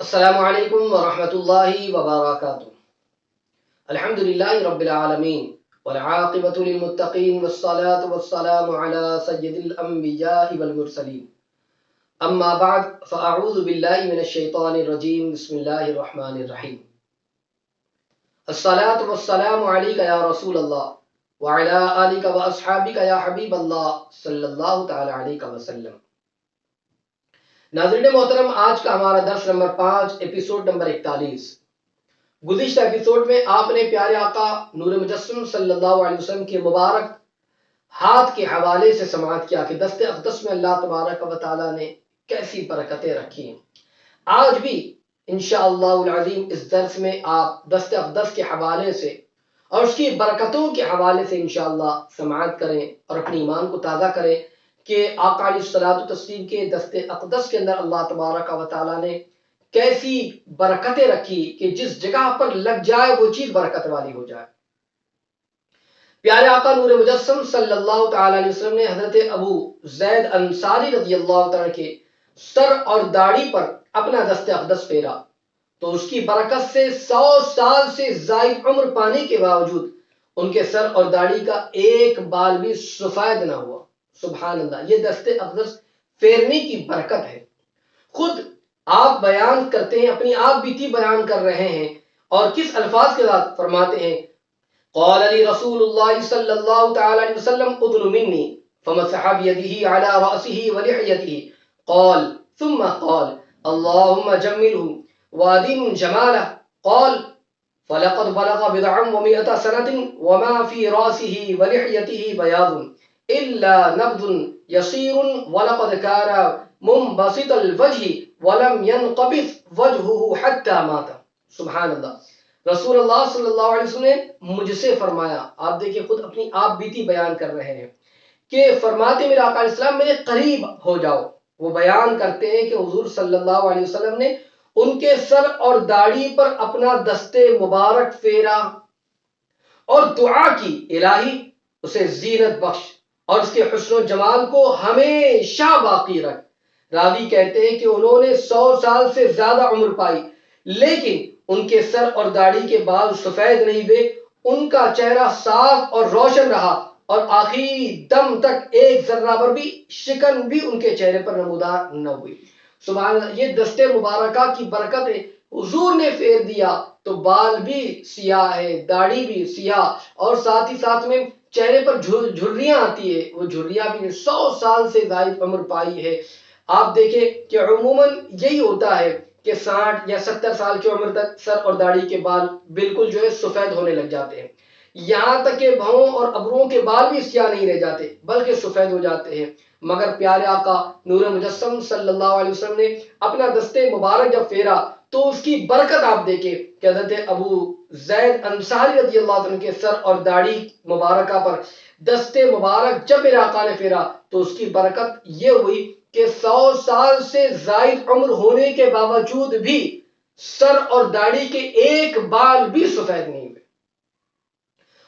السلام علیکم ورحمۃ اللہ وبرکاتہ۔ الحمد للہ رب العالمین والعاقبۃ للمتقین والصلاة والسلام علی سید الانبیاء والمرسلین، اما بعد فاعوذ باللہ من الشیطان الرجیم، بسم اللہ الرحمن الرحیم۔ الصلاة والسلام علیک یا رسول اللہ وعلی آلک واصحابک یا حبیب اللہ صلی اللہ تعالی علیہ وسلم۔ ناظرین محترم، آج کا ہمارا درس نمبر 5، ایپیسوڈ نمبر 41۔ گزشتہ ایپیسوڈ میں آپ نے پیارے آقا نور مجسم صلی اللہ علیہ وسلم کے مبارک ہاتھ کے حوالے سے سماعت کیا کہ دست اقدس میں اللہ تبارک و تعالیٰ نے کیسی برکتیں رکھی ہیں۔ آج بھی انشاءاللہ العظیم اس درس میں آپ دست اقدس کے حوالے سے اور اس کی برکتوں کے حوالے سے انشاءاللہ سماعت کریں اور اپنے ایمان کو تازہ کریں کہ آقا علیہ الصلوۃ والتسلیم کے دست اقدس کے اندر اللہ تبارک و تعالیٰ نے کیسی برکتیں رکھی کہ جس جگہ پر لگ جائے وہ چیز برکت والی ہو جائے۔ پیارے آقا نور مجسم صلی اللہ تعالی علیہ وسلم نے حضرت ابو زید انصاری رضی اللہ تعالیٰ کے سر اور داڑھی پر اپنا دست اقدس پھیرا تو اس کی برکت سے 100 سال سے زائد عمر پانے کے باوجود ان کے سر اور داڑھی کا ایک بال بھی سفید نہ ہوا۔ سبحان اللہ، یہ دست اقدس پھیرنے کی برکت ہے۔ خود آپ بیان کرتے ہیں، اپنی آپ بیتی بیان کر رہے ہیں اور کس الفاظ کے ساتھ فرماتے ہیں، قال علی رسول اللہ صلی اللہ تعالی علیہ وسلم ادن منی فمسح بیدہ علی رأسہ ولحیتہ قال ثم قال اللہم جملہ وادم جمالہ قال فلقد بلغ بضعا ومئة سنة وما في رأسه ولحيته بياض إلا نبض يصير ولقد كان منبسط الوجه ولم ينقبض وجهه حتى مات۔ سبحان اللہ، رسول اللہ صلی اللہ علیہ وسلم نے مجھ سے فرمایا، آپ دیکھیں خود اپنی آپ بیتی بیان کر رہے ہیں کہ فرماتے میرے آقا علیہ السلام میرے قریب ہو جاؤ۔ وہ بیان کرتے ہیں کہ حضور صلی اللہ علیہ وسلم نے ان کے سر اور داڑھی پر اپنا دست مبارک پھیرا اور دعا کی، الہی اسے زینت بخش اور اس کے حسن و جمال کو ہمیشہ باقی رکھ۔ راوی کہتے ہیں کہ انہوں نے 100 سال سے زیادہ عمر پائی لیکن ان کے سر اور داڑھی کے بال سفید نہیں ہوئے، ان کا چہرہ صاف اور روشن رہا اور آخری دم تک ایک ذرہ پر بھی شکن بھی ان کے چہرے پر نمودار نہ ہوئی۔ سبحان اللہ، یہ دست مبارکہ کی برکت ہے۔ حضور نے پھیر دیا تو بال بھی سیاہ ہے، داڑھی بھی سیاہ اور ساتھ ہی ساتھ میں چہرے پر جھریاں آتی ہے، وہ جھریاں بھی 100 سال سے زائد عمر پائی ہے۔ آپ دیکھیں کہ عموماً یہی ہوتا ہے کہ 60 یا 70 سال کی عمر تک سر اور داڑھی کے بال بالکل جو ہے سفید ہونے لگ جاتے ہیں، یہاں تک کہ بھووں اور ابروؤں کے بال بھی سیاہ نہیں رہ جاتے بلکہ سفید ہو جاتے ہیں۔ مگر پیارے آقا نور مجسم صلی اللہ علیہ وسلم نے اپنا دست مبارک جب پھیرا تو اس کی برکت آپ دیکھیں کہ حضرت ابو زید انصاری رضی اللہ عنہ کے سر اور داڑھی مبارکہ پر دست مبارک جب میرے آقا نے پھیرا تو اس کی برکت یہ ہوئی کہ 100 سال سے زائد عمر ہونے کے باوجود بھی سر اور داڑھی کے ایک بال بھی سفید نہیں ہوئے،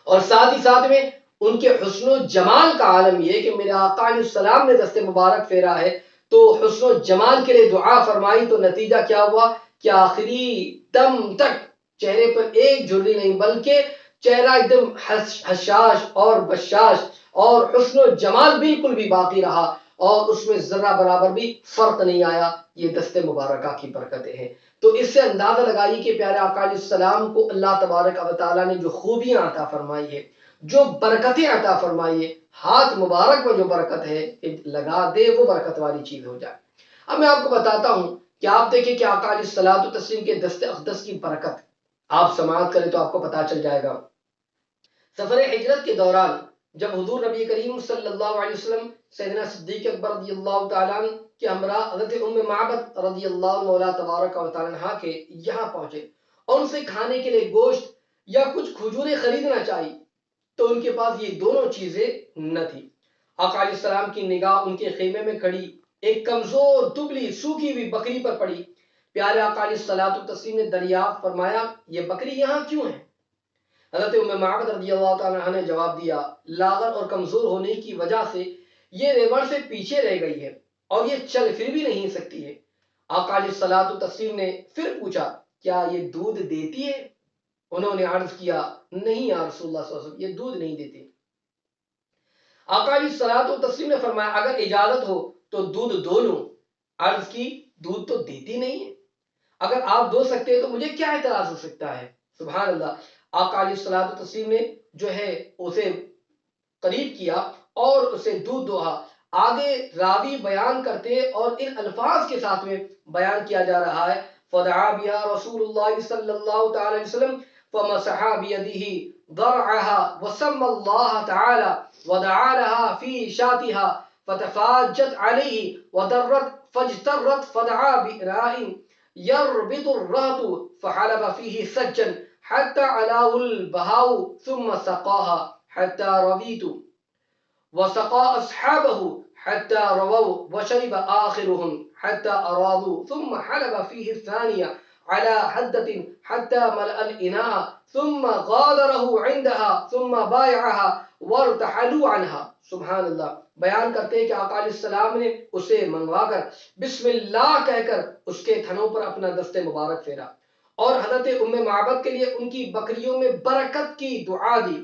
اور ساتھ ہی ساتھ میں ان کے حسن و جمال کا عالم یہ کہ میرے آقا علیہ السلام نے دست مبارک پھیرا ہے تو حسن و جمال کے لیے دعا فرمائی تو نتیجہ کیا ہوا کہ آخری دم تک چہرے پر ایک جھرری نہیں بلکہ چہرہ ایک دم حشاش اور بشاش اور حسن و جمال بالکل بھی باقی رہا اور اس میں ذرہ برابر بھی فرق نہیں آیا۔ یہ دست مبارکہ کی برکتیں ہیں۔ تو اس سے اندازہ لگائی کہ پیارے آقا علیہ السلام کو اللہ تبارک و تعالیٰ نے جو خوبیاں عطا فرمائی ہے، جو برکتیں عطا فرمائی ہے، ہاتھ مبارک میں جو برکت ہے لگا دے وہ برکت والی چیز ہو جائے۔ اب میں آپ کو بتاتا ہوں کہ آپ دیکھیں کہ آقا علیہ الصلوۃ والتسلیم کے دست اقدس کی برکت آپ سماعت کریں تو آپ کو پتا چل جائے گا۔ سفر ہجرت کے دوران جب حضور نبی کریم صلی اللہ علیہ وسلم سیدنا صدیق اکبر رضی اللہ تعالیٰ عنہ کے ہمراہ حضرت ام معبد رضی اللہ مولا تبارک و تعالیٰ عنہ کے یہاں پہنچے اور ان سے کھانے کے لیے گوشت یا کچھ کھجوریں خریدنا چاہی تو ان کے پاس یہ دونوں چیزیں نہ تھی۔ آقا علیہ السلام کی نگاہ ان کے خیمے میں کھڑی ایک کمزور دبلی سوکھی ہوئی بکری پر پڑی۔ پیارے آقا علیہ الصلوۃ والتسلیم نے دریافت فرمایا، یہ بکری یہاں کیوں ہے؟ حضرت ام معبد رضی اللہ تعالیٰ عنہ نے جواب دیا، لاغر اور کمزور ہونے کی وجہ سے یہ ریوڑ سے پیچھے رہ گئی ہے اور یہ چل پھر بھی نہیں سکتی ہے۔ آقا علیہ الصلوۃ والتسلیم نے پھر پوچھا کیا یہ دودھ دیتی ہے؟ انہوں نے عرض کیا نہیں یا رسول اللہ صلی اللہ علیہ وسلم، یہ دودھ نہیں دیتی۔ آقا علیہ الصلوۃ والتسلیم نے فرمایا اگر اجازت ہو تو دودھ دو لوں۔ عرض کی دودھ تو دیتی نہیں ہے، اگر آپ دو سکتے ہیں تو مجھے کیا اعتراض ہو سکتا ہے؟ سبحان اللہ۔ آقا علیہ الصلوۃ والتسلیم نے جو ہے اسے قریب کیا اور اسے دودھ دوہا۔ آگے راوی بیان کرتے اور ان الفاظ کے ساتھ میں بیان کیا جا رہا ہے فدعا بها رسول اللہ صلی اللہ تعالی علیہ وسلم فمسح بيده ضرعها وسمى الله تعالى ودعا لها في شاتها فتفاجت عليه وضرت فاجترت فدعا بإناء يربط الرهط فحلب فيه سجا حتى علاه البهاء ثم سقاها حتى رضيت وسقى أصحابه حتى رووا وشرب آخرهم حتى أراضوا ثم حلب فيه الثانية على حدة حتى ملأ الإناء ثم غادره عندها ثم بايعها وارتحلوا عنها۔ سبحان اللہ۔ بیان کرتے ہیں کہ آقا علیہ السلام نے اسے منگوا کر بسم اللہ کہہ کر اس کے تھنوں پر اپنا دست مبارک پھیرا اور حضرت ام معبد کے لیے ان کی بکریوں میں برکت کی دعا دی۔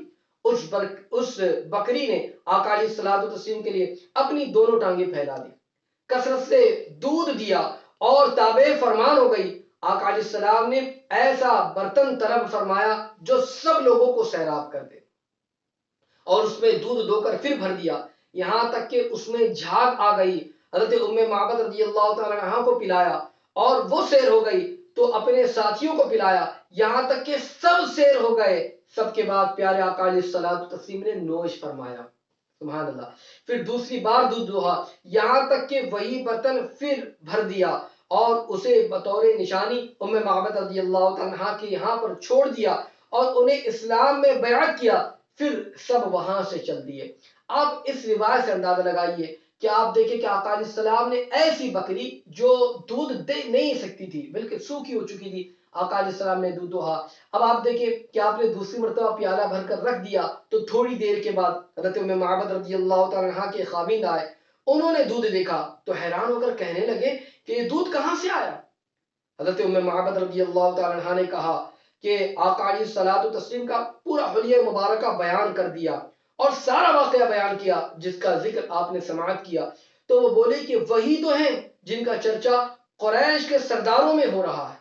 اس بکری نے آقا علیہ الصلوۃ والتسلیم کے لیے اپنی دونوں ٹانگیں پھیلا دی، کثرت سے دودھ دیا اور تابع فرمان ہو گئی۔ آقا علیہ السلام نے ایسا برتن طلب فرمایا جو سب لوگوں کو سیراب کر دے اور اس میں دودھ دو کر پھر بھر دیا، یہاں تک کہ اس میں جھاگ آ گئی۔ حضرت ام معبد رضی اللہ تعالی عنہا کو پلایا اور وہ سیر ہو گئی تو اپنے ساتھیوں کو پلایا، یہاں تک کہ سب سیر ہو گئے۔ سب کے بعد پیارے آقا علیہ الصلوۃ والتسلیم نے نوش فرمایا۔ سبحان اللہ۔ پھر دوسری بار دودھ دوہا، یہاں تک کہ وہی برتن پھر بھر دیا اور اسے بطور نشانی ام معبد رضی اللہ عنہا کے یہاں پر چھوڑ دیا اور انہیں اسلام میں بیعت کیا، پھر سب وہاں سے چل دیے۔ آپ اس روایت سے اندازہ لگائیے کہ آپ دیکھیں کہ آقا علیہ السلام نے ایسی بکری جو دودھ دے نہیں سکتی تھی، بلکہ سوکھی ہو چکی تھی، آقا علیہ السلام نے دودھ دوہا۔ اب آپ دیکھیں کہ آپ نے دوسری مرتبہ پیالہ بھر کر رکھ دیا تو تھوڑی دیر کے بعد حضرت ام معبد رضی اللہ تعالی عنہ کے خاوند آئے، انہوں نے دودھ دیکھا تو حیران ہو کر کہنے لگے کہ یہ دودھ کہاں سے آیا؟ حضرت ام معبد رضی اللہ تعالی عنہ نے کہا کہ آقا علیہ الصلوۃ والتسلیم کا پورا حلیہ مبارکہ بیان کر دیا اور سارا واقعہ بیان کیا جس کا ذکر آپ نے سماعت کیا، تو وہ بولے کہ وہی تو ہیں جن کا چرچا قریش کے سرداروں میں ہو رہا ہے،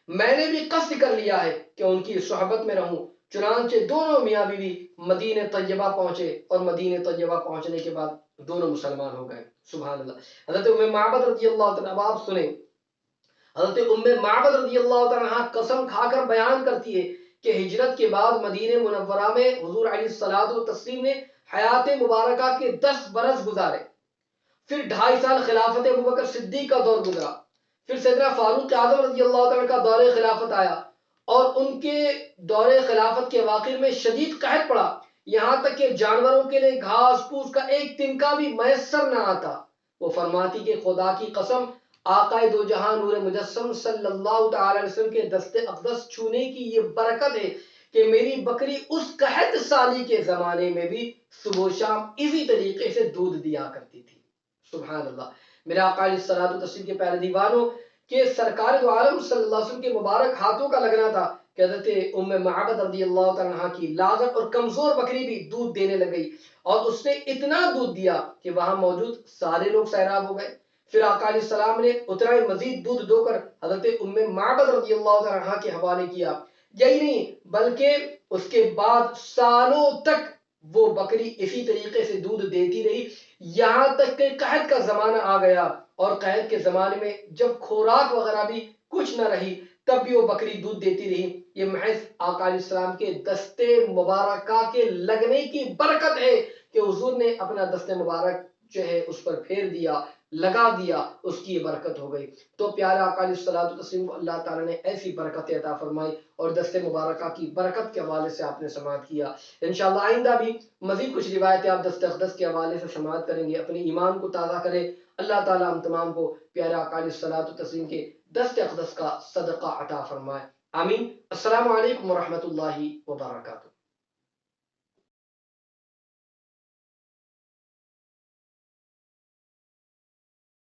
میں نے بھی قصد کر لیا ہے کہ ان کی صحبت میں رہوں۔ چنانچہ دونوں میاں بیوی مدینہ طیبہ پہنچے اور مدینہ طیبہ پہنچنے کے بعد دونوں مسلمان ہو گئے۔ سبحان اللہ۔ حضرت ام معبد رضی اللہ تعالیٰ، اب آپ سنیں، حضرت ام معبد رضی اللہ تعالیٰ قسم کھا کر بیان کرتی ہے کہ ہجرت کے بعد مدینہ منورہ میں حضور علیہ الصلوۃ والتسلیم نے حیات مبارکہ کے 10 برس گزارے، پھر 2.5 سال خلافت ابوبکر صدیق کا دور گزرا، پھر سیدنا فاروق اعظم رضی اللہ تعالیٰ کا دور خلافت آیا اور ان کے دور خلافت کے واقع میں شدید قحط پڑا، یہاں تک کہ جانوروں کے لیے گھاس پھوس کا ایک تنکا بھی میسر نہ آتا۔ وہ فرماتی کہ خدا کی قسم، آقا دو جہاں نور مجسم صلی اللہ تعالی علیہ وسلم کے دست اقدس چھونے کی یہ برکت ہے کہ میری بکری اس قحط سالی کے زمانے میں بھی صبح و شام اسی طریقے سے دودھ دیا کرتی تھی۔ سبحان اللہ۔ میرے آقا علیہ الصلوۃ والتسلیم کے پیارے دیوانوں کہ سرکار دو عالم صلی اللہ علیہ وسلم کے مبارک ہاتھوں کا لگنا تھا کہ حضرت ام معبد رضی اللہ تعالیٰ عنہ کی لاغر اور کمزور بکری بھی دودھ دینے لگ گئی اور اس نے اتنا دودھ دیا کہ وہاں موجود سارے لوگ سیراب ہو گئے۔ پھر آقا علیہ السلام نے اتنا ہی مزید دودھ دو کر حضرت ام معبد رضی اللہ تعالیٰ عنہ کے حوالے کیا۔ یہی نہیں بلکہ اس کے بعد سالوں تک وہ بکری اسی طریقے سے دودھ دیتی رہی، یہاں تک کہ قحط کا زمانہ آ گیا اور قحط کے زمانے میں جب خوراک وغیرہ بھی کچھ نہ رہی تب بھی وہ بکری دودھ دیتی رہی۔ یہ محض آقا علیہ السلام کے دست مبارکہ کے لگنے کی برکت ہے کہ حضور نے اپنا دست مبارک جو ہے اس پر پھیر دیا، لگا دیا، اس کی برکت ہو گئی۔ تو پیارے آقا علیہ الصلوۃ والتسلیم کو اللہ تعالیٰ نے ایسی برکت عطا فرمائی اور دست مبارکہ کی برکت کے حوالے سے آپ نے سماعت کیا۔ انشاءاللہ آئندہ بھی مزید کچھ روایتیں آپ دست اقدس کے حوالے سے سماعت کریں گے۔ اپنے ایمان کو تازہ کریں۔ اللہ تعالیٰ ہم تمام کو پیارے آقا علیہ الصلوۃ والتسلیم کے دست اقدس کا صدقہ عطا فرمائے۔ آمین۔ السلام علیکم ورحمۃ اللہ وبرکاتہ۔